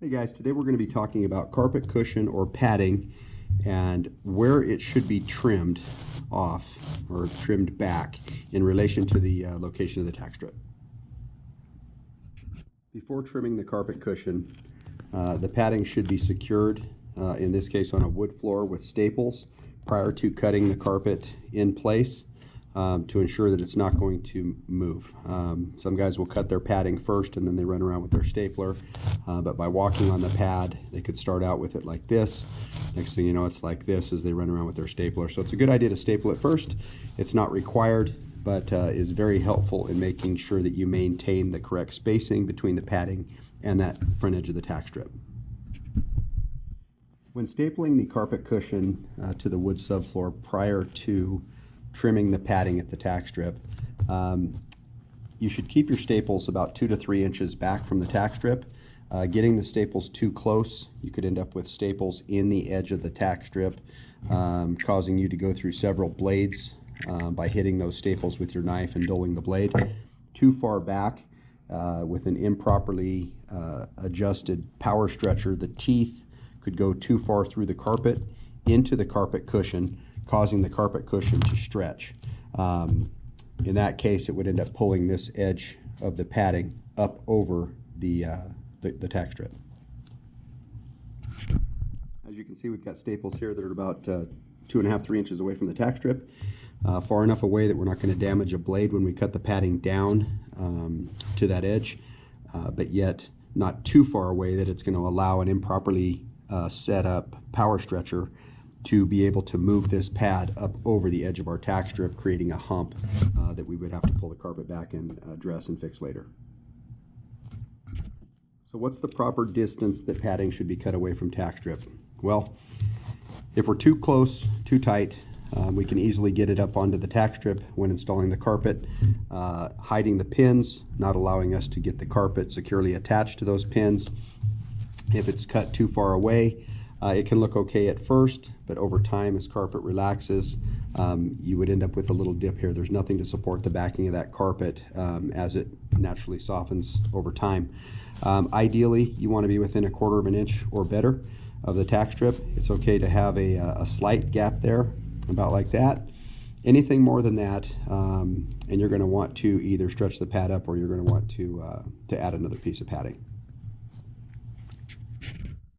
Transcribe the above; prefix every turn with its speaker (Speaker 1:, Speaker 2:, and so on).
Speaker 1: Hey guys, today we're going to be talking about carpet cushion or padding and where it should be trimmed off or trimmed back in relation to the location of the tack strip. Before trimming the carpet cushion, the padding should be secured, in this case on a wood floor with staples prior to cutting the carpet in place. To ensure that it's not going to move. Some guys will cut their padding first and then they run around with their stapler, but by walking on the pad they could start out with it like this. Next thing you know, it's like this as they run around with their stapler. So it's a good idea to staple it first. It's not required, but is very helpful in making sure that you maintain the correct spacing between the padding and that front edge of the tack strip. When stapling the carpet cushion to the wood subfloor prior to trimming the padding at the tack strip, you should keep your staples about 2 to 3 inches back from the tack strip. Getting the staples too close, you could end up with staples in the edge of the tack strip, causing you to go through several blades by hitting those staples with your knife and dulling the blade. Too far back, with an improperly adjusted power stretcher, the teeth could go too far through the carpet into the carpet cushion, causing the carpet cushion to stretch. In that case, it would end up pulling this edge of the padding up over the tack strip. As you can see, we've got staples here that are about 2.5 to 3 inches away from the tack strip, far enough away that we're not going to damage a blade when we cut the padding down to that edge, but yet not too far away that it's going to allow an improperly set up power stretcher to be able to move this pad up over the edge of our tack strip, creating a hump that we would have to pull the carpet back and address and fix later. So what's the proper distance that padding should be cut away from tack strip? Well, if we're too close, too tight, we can easily get it up onto the tack strip when installing the carpet, hiding the pins, not allowing us to get the carpet securely attached to those pins. If it's cut too far away, it can look okay at first, but over time as carpet relaxes, you would end up with a little dip here. There's nothing to support the backing of that carpet as it naturally softens over time. Ideally, you want to be within 1/4 of an inch or better of the tack strip. It's okay to have a slight gap there, about like that. Anything more than that, and you're going to want to either stretch the pad up or you're going to want to add another piece of padding.